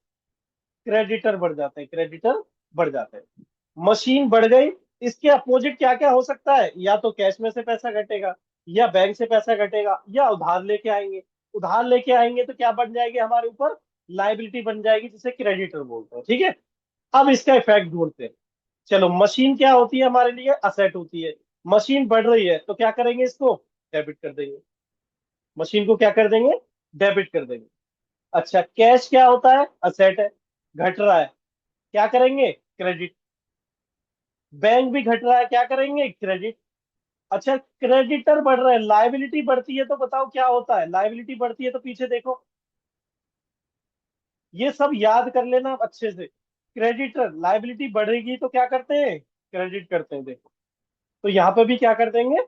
क्रेडिटर बढ़ जाते हैं। क्रेडिटर बढ़ जाते हैं। मशीन बढ़ गई। इसके अपोजिट क्या क्या हो सकता है? या तो कैश में से पैसा घटेगा, या बैंक से पैसा घटेगा, या उधार लेके आएंगे। उधार लेके आएंगे तो क्या बन जाएगी हमारे ऊपर? लाइबिलिटी बन जाएगी, जिसे क्रेडिटर बोलते हैं। ठीक है। अब इसका इफेक्ट ढूंढते हैं। चलो, मशीन क्या होती है हमारे लिए? असेट होती है। मशीन बढ़ रही है तो क्या करेंगे? इसको डेबिट कर देंगे। मशीन को क्या कर देंगे? डेबिट कर देंगे। अच्छा, कैश क्या होता है? असेट है, घट रहा है, क्या करेंगे? क्रेडिट। बैंक भी घट रहा है, क्या करेंगे? क्रेडिट। अच्छा, क्रेडिटर बढ़ रहा है, लाइबिलिटी बढ़ती है, तो बताओ क्या होता है? लाइबिलिटी बढ़ती है तो पीछे देखो। ये सब याद कर लेना अच्छे से। क्रेडिटर, लाइबिलिटी बढ़ेगी तो क्या करते हैं? क्रेडिट करते हैं, देखो। तो यहाँ पे भी क्या कर देंगे?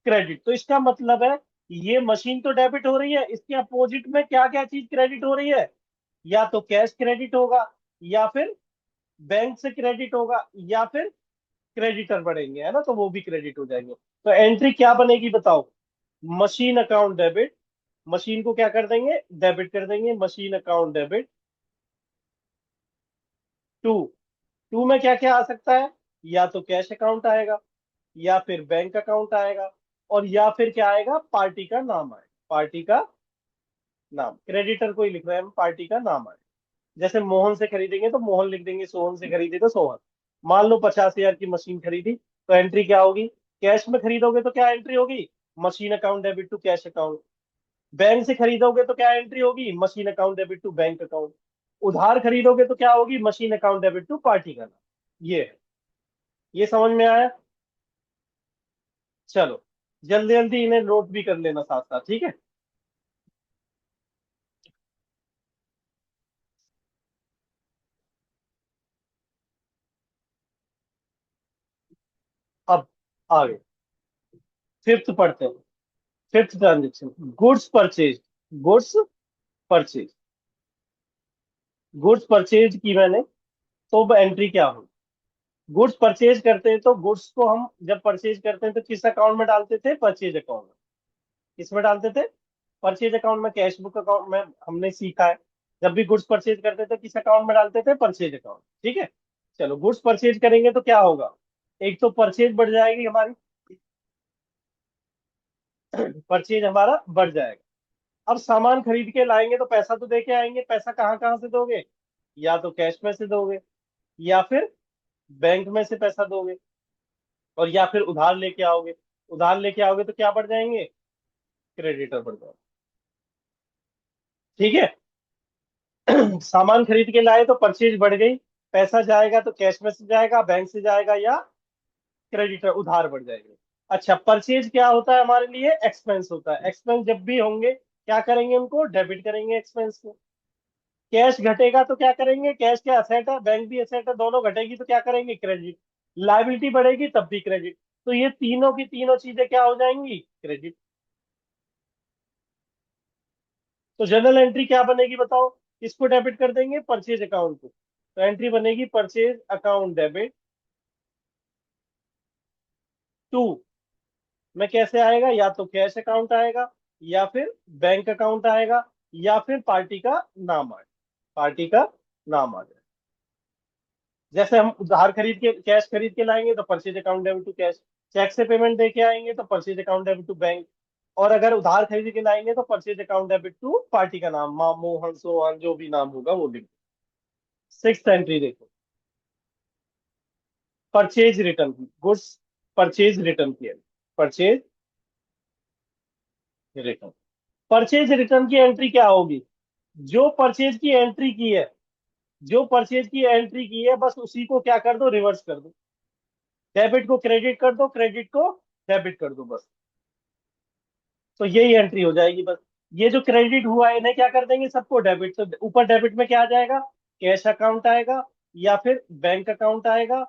क्रेडिट। तो इसका मतलब है ये मशीन तो डेबिट हो रही है, इसके अपोजिट में क्या क्या चीज क्रेडिट हो रही है? या तो कैश क्रेडिट होगा, या फिर बैंक से क्रेडिट होगा, या फिर क्रेडिटर बढ़ेंगे, है ना, तो वो भी क्रेडिट हो जाएंगे। तो एंट्री क्या बनेगी बताओ? Machine account debit. मशीन को क्या कर देंगे? डेबिट कर देंगे। Machine account debit to. To में क्या क्या आ सकता है? या तो कैश अकाउंट आएगा, या फिर बैंक अकाउंट आएगा, और या फिर क्या आएगा? पार्टी का नाम आएगा। पार्टी का नाम, क्रेडिटर को ही लिख रहे हैं हम, पार्टी का नाम आएगा। जैसे मोहन से खरीदेंगे तो मोहन लिख देंगे, सोहन से खरीदे तो सोहन। मान लो 50,000 की मशीन खरीदी, तो एंट्री क्या होगी? कैश में खरीदोगे तो क्या एंट्री होगी? Machine account debit to cash account. Bank से खरीदोगे तो क्या एंट्री होगी? Machine account debit to bank account. उधार खरीदोगे तो क्या होगी? Machine account debit to party का नाम। ये है। ये समझ में आया? चलो, जल्दी जल्दी इन्हें नोट भी कर लेना साथ साथ, ठीक है। अब आगे फिफ्थ पढ़ते हैं। Fifth transaction, goods purchase. Goods purchase. Goods purchase की मैंने, तो अब एंट्री क्या हो? गुड्स परचेज करते हैं तो गुड्स को हम जब परचेज करते हैं तो किस अकाउंट में डालते थे? परचेज अकाउंट में। किसमें डालते थे? परचेज अकाउंट में। कैश बुक अकाउंट में हमने सीखा है, जब भी गुड्स परचेज करते थे किस अकाउंट में डालते थे? Purchase account. ठीक है। चलो, गुड्स परचेज करेंगे तो क्या होगा? एक तो परचेज बढ़ जाएगी हमारी, परचेज हमारा बढ़ जाएगा। अब सामान खरीद के लाएंगे तो पैसा तो दे के आएंगे, पैसा कहाँ कहाँ से दोगे? या तो कैश में से दोगे, या फिर बैंक में से पैसा दोगे, और या फिर उधार लेके आओगे। उधार लेके आओगे तो क्या बढ़ जाएंगे? क्रेडिटर बढ़ जाएंगे। ठीक है। सामान खरीद के लाए तो परचेज बढ़ गई। पैसा जाएगा तो कैश में से जाएगा, बैंक से जाएगा, या क्रेडिटर उधार बढ़ जाएंगे। अच्छा, परचेज क्या होता है हमारे लिए? एक्सपेंस होता है। एक्सपेंस जब भी होंगे क्या करेंगे? उनको डेबिट करेंगे एक्सपेंस को। कैश घटेगा तो क्या करेंगे? कैश क्या असेट है, बैंक भी असेट है, दोनों घटेगी तो क्या करेंगे? क्रेडिट। लाइबिलिटी बढ़ेगी तब भी क्रेडिट। तो ये तीनों की तीनों चीजें क्या हो जाएंगी? क्रेडिट। तो जनरल एंट्री क्या बनेगी बताओ? किसको डेबिट कर देंगे? परचेज अकाउंट को। तो एंट्री बनेगी परचेज अकाउंट डेबिट टू में। कैसे आएगा? या तो कैश अकाउंट आएगा, या फिर बैंक अकाउंट आएगा, या फिर पार्टी का नाम आएगा। पार्टी का नाम आ जाए। जैसे हम उधार खरीद के कैश खरीद के लाएंगे तो purchase account debit to cash. Cheque से पेमेंट दे के आएंगे तो purchase account debit to bank. और अगर उधार खरीद के लाएंगे तो purchase account debit to party का नाम, मां, मोहन, सोहन, जो भी नाम होगा वो लिख। सिक्स एंट्री देखो, परचेज रिटर्न की। गुड्स परचेज रिटर्न की है। Purchase return. परचेज रिटर्न की एंट्री क्या होगी? जो परचेज की एंट्री की है, जो परचेज की एंट्री की है बस उसी को क्या कर दो? रिवर्स कर दो। डेबिट को क्रेडिट कर दो, क्रेडिट को डेबिट कर दो बस। तो यही एंट्री हो जाएगी बस। ये जो क्रेडिट हुआ है इन्हें क्या कर देंगे? सबको डेबिट। तो ऊपर डेबिट में क्या आ जाएगा? कैश अकाउंट आएगा, या फिर बैंक अकाउंट आएगा,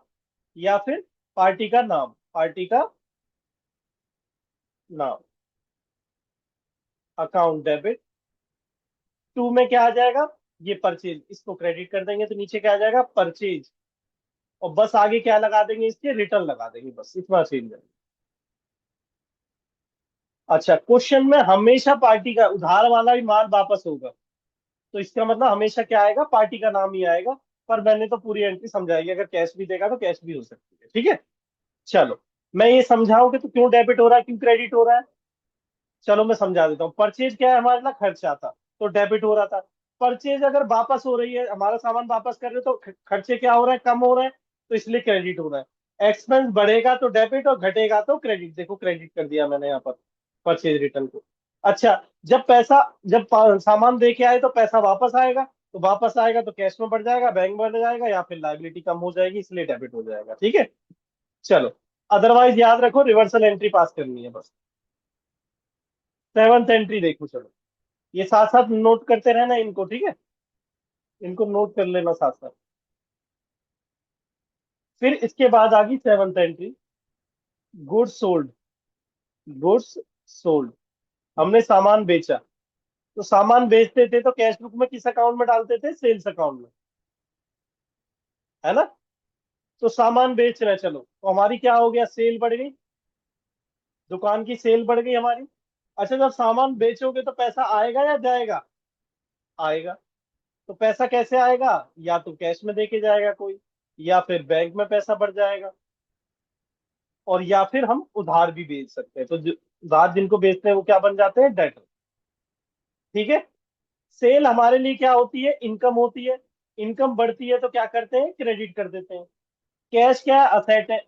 या फिर पार्टी का नाम। पार्टी का नाम अकाउंट डेबिट टू में क्या आ जाएगा? ये परचेज। इसको क्रेडिट कर देंगे तो नीचे क्या आ जाएगा? परचेज। और बस आगे क्या लगा देंगे? इसके रिटर्न लगा देंगे, बस इतना चेंज है। अच्छा, क्वेश्चन में हमेशा पार्टी का उधार वाला ही माल वापस होगा, तो इसका मतलब हमेशा क्या आएगा? पार्टी का नाम ही आएगा। पर मैंने तो पूरी एंट्री समझाई, अगर कैश भी देगा तो कैश भी हो सकती है। ठीक है, चलो। मैं ये समझाऊं कि तो क्यों डेबिट हो रहा है, क्यों क्रेडिट हो रहा है। चलो मैं समझा देता हूँ। परचेज क्या है? हमारे लिए खर्चा था, तो डेबिट हो रहा था। परचेज अगर वापस हो रही है, हमारा सामान वापस कर रहे हो, तो खर्चे क्या हो रहे हैं? कम हो रहे हैं, तो इसलिए क्रेडिट हो रहा है। एक्सपेंस बढ़ेगा तो डेबिट, और घटेगा तो क्रेडिट। देखो क्रेडिट कर दिया मैंने यहाँ पर परचेज रिटर्न को। अच्छा, जब सामान दे के आए तो पैसा वापस आएगा, तो वापस आएगा तो कैश में बढ़ जाएगा, बैंक बढ़ जाएगा, या फिर लाइबिलिटी कम हो जाएगी, इसलिए डेबिट हो जाएगा। ठीक है, चलो। अदरवाइज याद रखो, रिवर्सल एंट्री पास करनी है बस। सेवंथ एंट्री देखो, चलो। ये साथ साथ नोट करते रहना इनको, ठीक है। इनको नोट कर लेना साथ साथ। फिर इसके बाद आ गई seventh entry, goods sold. Goods sold, हमने सामान बेचा। तो सामान बेचते थे तो कैश बुक में किस अकाउंट में डालते थे? सेल्स अकाउंट में, है ना। तो सामान बेच रहे हैं, चलो, तो हमारी क्या हो गया? सेल बढ़ गई, दुकान की सेल बढ़ गई हमारी। अच्छा, जब सामान बेचोगे तो पैसा आएगा या जाएगा? आएगा। तो पैसा कैसे आएगा? या तो कैश में देके जाएगा कोई, या फिर बैंक में पैसा बढ़ जाएगा, और या फिर हम उधार भी बेच सकते हैं। तो उधार जिनको बेचते हैं वो क्या बन जाते हैं? डेटर। ठीक है। सेल हमारे लिए क्या होती है? इनकम होती है। इनकम बढ़ती है तो क्या करते हैं? क्रेडिट कर देते हैं। कैश क्या है? असेट है।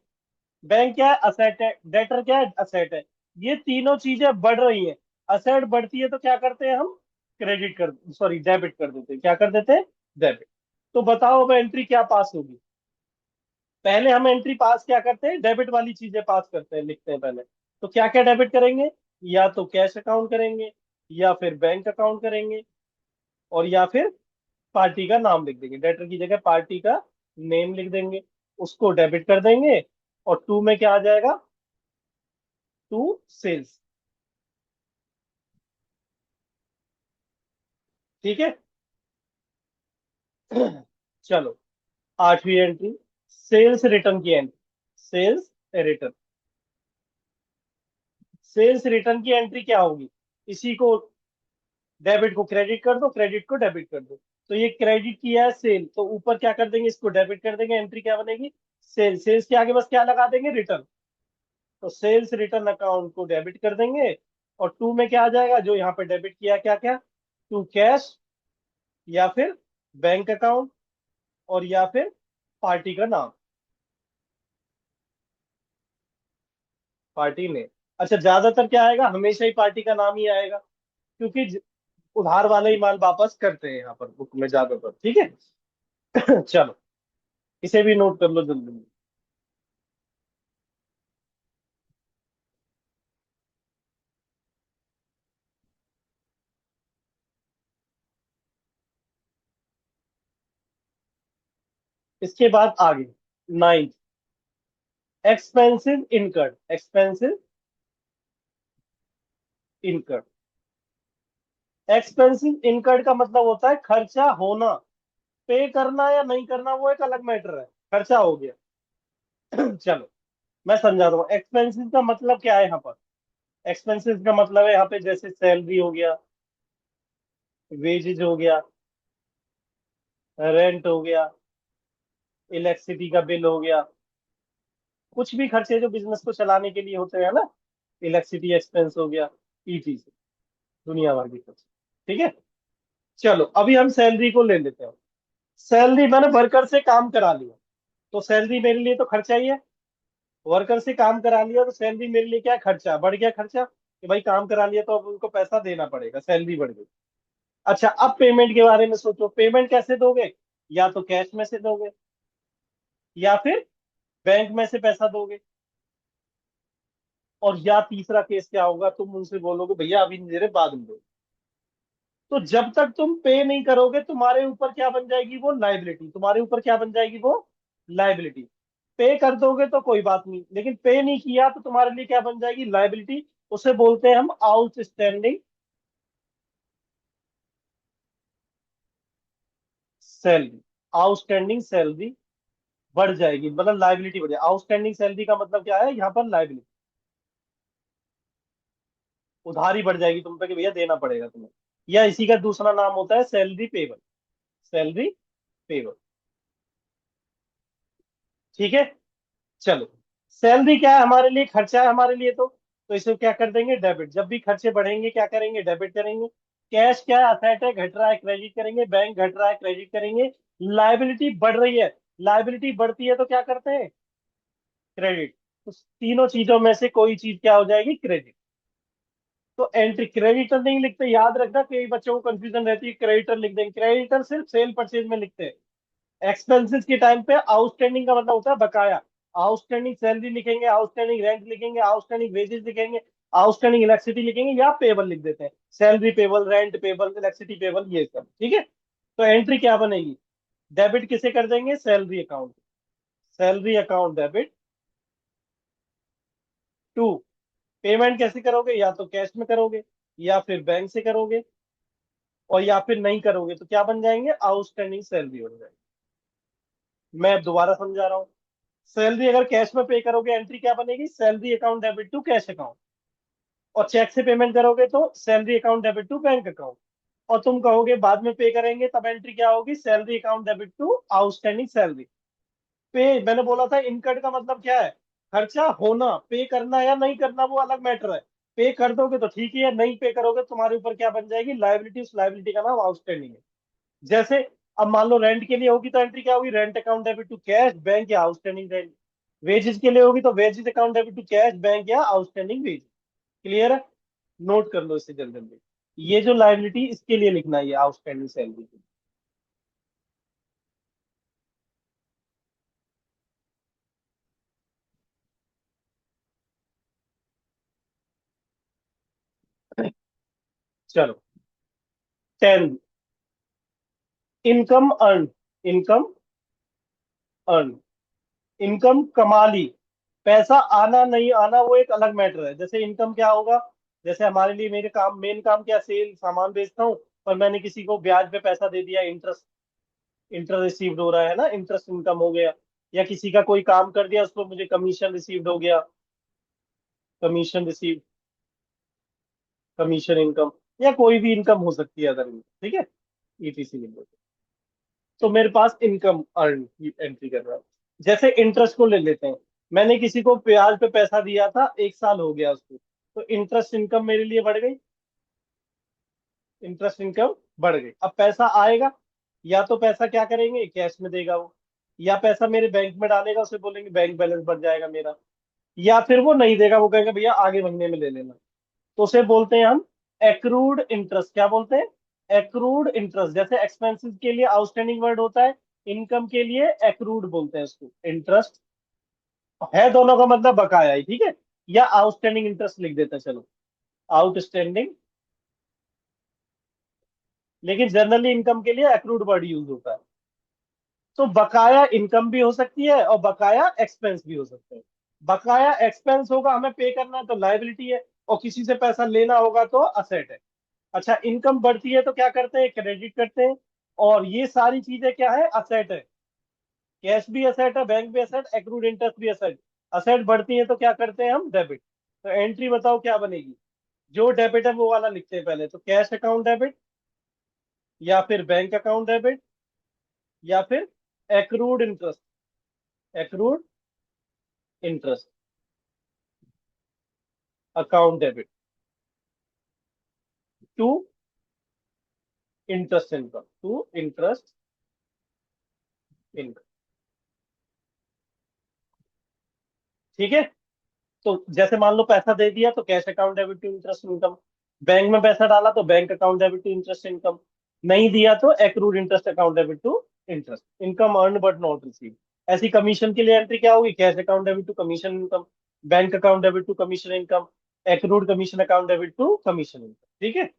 बैंक क्या है? असेट है। डेटर क्या है? असेट है। ये तीनों चीजें बढ़ रही हैं। असेट बढ़ती है तो क्या करते हैं हम? क्रेडिट कर, सॉरी, डेबिट कर देते हैं। क्या कर देते हैं? डेबिट। तो बताओ अब एंट्री क्या पास होगी? पहले हम एंट्री पास क्या करते हैं? डेबिट वाली चीजें पास करते हैं, लिखते हैं पहले। तो क्या क्या डेबिट करेंगे? या तो कैश अकाउंट करेंगे, या फिर बैंक अकाउंट करेंगे, और या फिर पार्टी का नाम लिख देंगे। डेटर की जगह पार्टी का नेम लिख देंगे, उसको डेबिट कर देंगे। और टू में क्या आ जाएगा? To sales. ठीक है। चलो, आठवीं एंट्री, सेल्स रिटर्न की entry. Sales return. Sales return की एंट्री क्या होगी? इसी को, डेबिट को क्रेडिट कर दो, क्रेडिट को डेबिट कर दो। तो ये क्रेडिट किया है सेल, तो ऊपर क्या कर देंगे? इसको डेबिट कर देंगे। एंट्री क्या बनेगी? सेल। सेल्स के आगे बस क्या लगा देंगे? रिटर्न। तो सेल्स रिटर्न अकाउंट को डेबिट कर देंगे। और टू में क्या आ जाएगा? जो यहाँ पे डेबिट किया, क्या क्या? टू कैश, या फिर बैंक अकाउंट, और या फिर पार्टी का नाम। पार्टी ने। अच्छा, ज्यादातर क्या आएगा? हमेशा ही पार्टी का नाम ही आएगा, क्योंकि उधार वाले ही माल वापस करते हैं यहाँ पर बुक में ज्यादातर। ठीक है। चलो, इसे भी नोट कर लो जल्दी। इसके बाद आगे ninth, expensive incurred. Expensive incurred, expensive incurred का मतलब होता है खर्चा होना। पे करना या नहीं करना वो एक अलग मैटर है, खर्चा हो गया। चलो मैं समझाता हूँ एक्सपेंसिव का मतलब क्या है यहाँ पर। एक्सपेंसिव का मतलब है यहाँ पे जैसे सैलरी हो गया, वेजेज हो गया, रेंट हो गया, इलेक्ट्रिसिटी का बिल हो गया, कुछ भी खर्चे जो बिजनेस को चलाने के लिए होते हैं ना, इलेक्ट्रिसिटी एक्सपेंस हो गया, ईटी से दुनिया भर के खर्चे। ठीक है, चलो अभी हम सैलरी को ले लेते हैं। सैलरी मैंने वर्कर से काम करा लिया, तो सैलरी मेरे लिए तो खर्चा ही है। वर्कर से काम करा लिया तो सैलरी मेरे लिए क्या है? खर्चा। बढ़ गया खर्चा कि भाई काम करा लिया तो अब उनको पैसा देना पड़ेगा, सैलरी बढ़ गई। अच्छा अब पेमेंट के बारे में सोचो, पेमेंट कैसे दोगे? या तो कैश में से दोगे या फिर बैंक में से पैसा दोगे। और या तीसरा केस क्या होगा, तुम उनसे बोलोगे भैया अभी नहीं दे रहे, बाद में दो। तो जब तक तुम पे नहीं करोगे तुम्हारे ऊपर क्या बन जाएगी? वो लाइबिलिटी। तुम्हारे ऊपर क्या बन जाएगी? वो लाइबिलिटी। पे कर दोगे तो कोई बात नहीं, लेकिन पे नहीं किया तो तुम्हारे लिए क्या बन जाएगी? लाइबिलिटी। उसे बोलते हैं हम आउटस्टैंडिंग सैलरी। आउटस्टैंडिंग सैलरी बढ़ जाएगी, मतलब लाइबिलिटी बढ़ जाएगी। आउटस्टैंडिंग सैलरी का मतलब क्या है यहाँ पर? लाइबिलिटी, उधारी बढ़ जाएगी तुम पे कि भैया देना पड़ेगा तुम्हें। या इसी का दूसरा नाम होता है सैलरी पेबल। Salary payable. ठीक है, चलो सैलरी क्या है हमारे लिए? खर्चा है हमारे लिए। तो इसे क्या कर देंगे? डेबिट। जब भी खर्चे बढ़ेंगे क्या करेंगे? डेबिट करेंगे। कैश क्या है? असेट है, घट रहा है, क्रेडिट करेंगे। बैंक घट रहा है, क्रेडिट करेंगे। लाइबिलिटी बढ़ रही है, लाइबिलिटी बढ़ती है तो क्या करते हैं? क्रेडिट। तो तीनों चीजों में से कोई चीज क्या हो जाएगी? क्रेडिट। तो एंट्री क्रेडिटर नहीं लिखते, याद रखना, कई बच्चों को कंफ्यूजन रहती है, क्रेडिटर लिख देंगे। क्रेडिटर सिर्फ सेल परचेज में लिखते हैं। एक्सपेंसेस के टाइम पे आउटस्टैंडिंग का मतलब होता है बकाया। आउटस्टैंडिंग सैलरी लिखेंगे, आउटस्टैंडिंग रेंट लिखेंगे, आउटस्टैंडिंग वेजेस लिखेंगे, आउटस्टैंडिंग इलेक्ट्रिसिटी लिखेंगे, या पेबल लिख देते हैं। Salary payable, rent payable, electricity payable, ये सब। ठीक है, तो एंट्री क्या बनेगी? डेबिट किसे कर देंगे? Salary account. Salary account debit to. Payment कैसे करोगे? या तो कैश में करोगे या फिर बैंक से करोगे, और या फिर नहीं करोगे तो क्या बन जाएंगे? आउटस्टैंडिंग सैलरी बन जाएगी। मैं अब दोबारा समझा रहा हूँ। सैलरी अगर कैश में पे करोगे एंट्री क्या बनेगी? Salary account debit to cash account. और चेक से पेमेंट करोगे तो salary account debit to bank account. और तुम कहोगे बाद में पे करेंगे, तब एंट्री क्या होगी? Salary account debit to outstanding salary. पे मैंने बोला था इनकट का मतलब क्या है? खर्चा होना। पे करना या नहीं करना वो अलग मैटर है। पे कर दोगे तो ठीक है, नहीं पे करोगे तो तुम्हारे ऊपर क्या बन जाएगी? लाइबिलिटी। उस लाइबिलिटी का नाम आउटस्टैंडिंग है। जैसे अब मान लो रेंट के लिए होगी तो एंट्री क्या होगी? Rent account debit to cash bank या आउटस्टैंडिंग रेंट। वेजेस के लिए होगी तो wages account debit to cash bank या आउटस्टैंडिंग वेज। क्लियर है? नोट कर लो इसे जल्दी जल्दी। ये जो लाइबिलिटी इसके लिए लिखना है, ये आउटस्टैंडिंग सैलरी। चलो 10, income earn. Income earn, income कमा ली। पैसा आना नहीं आना वो एक अलग मैटर है। जैसे इनकम क्या होगा? जैसे हमारे लिए मेरे काम, मेन काम क्या? सेल, सामान बेचता हूँ, पर मैंने किसी को ब्याज पे पैसा दे दिया, इंटरेस्ट, इंटरेस्ट रिसीव्ड हो रहा है ना, इंटरेस्ट इनकम हो गया। या किसी का कोई काम कर दिया, उसको मुझे कमीशन रिसीव्ड हो गया, कमीशन रिसीव, कमीशन इनकम। या कोई भी इनकम हो सकती है अदर इनकम। ठीक है, ईटीसी लिख दो। तो मेरे पास इनकम अर्न की एंट्री कर रहा है। जैसे इंटरेस्ट को ले लेते हैं, मैंने किसी को ब्याज पे पैसा दिया था, 1 साल हो गया उसको, तो इंटरेस्ट इनकम मेरे लिए बढ़ गई। इंटरेस्ट इनकम बढ़ गई। अब पैसा आएगा, या तो पैसा क्या करेंगे? कैश में देगा वो, या पैसा मेरे बैंक में डालेगा, उसे बोलेंगे बैंक बैलेंस बढ़ जाएगा मेरा। या फिर वो नहीं देगा, वो कहेगा भैया आगे महीने में ले लेना। तो उसे बोलते हैं हम एक्रूड इंटरेस्ट। क्या बोलते हैं? Accrued interest. जैसे एक्सपेंसेस के लिए आउटस्टैंडिंग वर्ड होता है, इनकम के लिए एक्रूड बोलते हैं उसको। इंटरेस्ट है दोनों का मतलब बकाया ही। ठीक है, या आउटस्टैंडिंग इंटरेस्ट लिख देते हैं, चलो आउटस्टैंडिंग। लेकिन जनरली इनकम के लिए एक्रूड वर्ड यूज होता है। तो बकाया इनकम भी हो सकती है और बकाया एक्सपेंस भी हो सकते हैं। बकाया एक्सपेंस होगा, हमें पे करना है तो लाइबिलिटी है, और किसी से पैसा लेना होगा तो असेट है। अच्छा, इनकम बढ़ती है तो क्या करते हैं, क्रेडिट करते हैं। और ये सारी चीजें क्या है, असेट है। कैश भी असेट है, बैंक भी असेट, एक्रूड इंटरेस्ट भी असेट। असेट बढ़ती है तो क्या करते हैं हम, डेबिट। तो एंट्री बताओ क्या बनेगी। जो डेबिट है वो वाला लिखते हैं पहले, तो कैश अकाउंट डेबिट, या फिर बैंक अकाउंट डेबिट, या फिर accrued interest, accrued interest account debit to interest income, to interest income. ठीक है। तो जैसे मान लो पैसा दे दिया तो cash account debit to interest income, bank में पैसा डाला तो bank account debit to interest income, नहीं दिया तो accrued interest account debit to interest income earn but not receive. ऐसी कमीशन के लिए एंट्री क्या होगी, cash account debit to commission income, bank account debit to commission income, accrued commission account debit to commission income. ठीक है।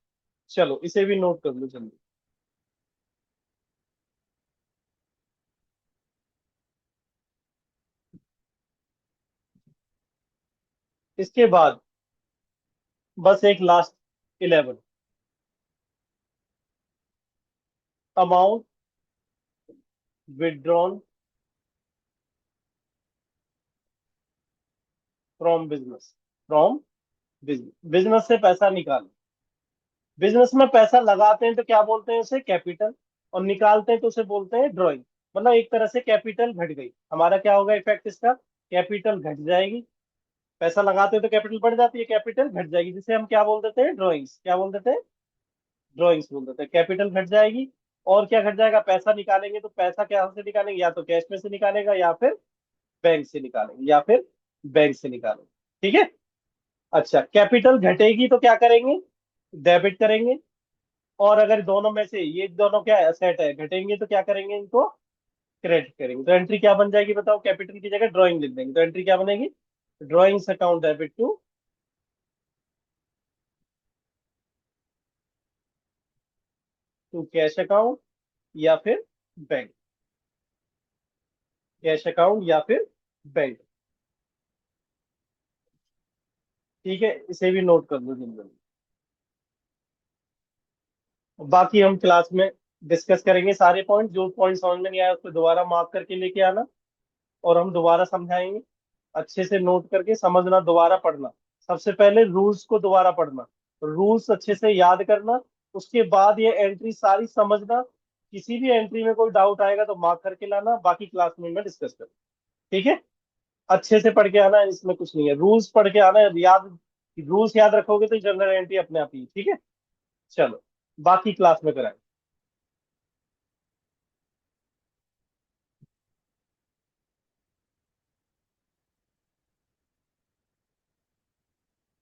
चलो इसे भी नोट कर लो जल्दी। इसके बाद बस एक last, 11, amount withdrawn from business, from business, business से पैसा निकाल। बिजनेस में पैसा लगाते हैं तो क्या बोलते हैं उसे, कैपिटल। और निकालते हैं तो उसे बोलते हैं ड्रॉइंग। मतलब एक तरह से कैपिटल घट गई, हमारा क्या होगा इफेक्ट इसका, कैपिटल घट जाएगी। पैसा लगाते हैं तो कैपिटल बढ़ जाती है, कैपिटल घट जाएगी, जिसे हम क्या बोल देते हैं, ड्रॉइंग्स। क्या बोल देते हैं, ड्रॉइंग्स बोल देते हैं। कैपिटल घट जाएगी। और क्या घट जाएगा, पैसा निकालेंगे तो पैसा क्या से निकालेंगे, या तो कैश में से निकालेगा, या फिर बैंक से निकालेंगे, या फिर बैंक से निकालेंगे। ठीक है। अच्छा, कैपिटल घटेगी तो क्या करेंगे, डेबिट करेंगे। और अगर दोनों में से ये दोनों क्या है, असेट है, घटेंगे तो क्या करेंगे, इनको क्रेडिट करेंगे। तो एंट्री क्या बन जाएगी बताओ, कैपिटल की जगह ड्राइंग लिख देंगे, तो एंट्री क्या बनेगी, drawings account debit to cash account, या फिर बैंक, कैश अकाउंट या फिर बैंक। ठीक है, इसे भी नोट कर लो जिंदगी। बाकी हम क्लास में डिस्कस करेंगे सारे पॉइंट, जो पॉइंट समझ में नहीं आया उसको दोबारा मार्क करके लेके आना, और हम दोबारा समझाएंगे। अच्छे से नोट करके समझना, दोबारा पढ़ना। सबसे पहले रूल्स को दोबारा पढ़ना, रूल्स अच्छे से याद करना। उसके बाद ये एंट्री सारी समझना। किसी भी एंट्री में कोई डाउट आएगा तो मार्क करके लाना, बाकी क्लास में डिस्कस करें। ठीक है। अच्छे से पढ़ के आना है, इसमें कुछ नहीं है, रूल्स पढ़ के आना है, याद, रूल्स याद रखोगे तो जनरल एंट्री अपने आप ही। ठीक है। चलो, बाकी क्लास में कराएं।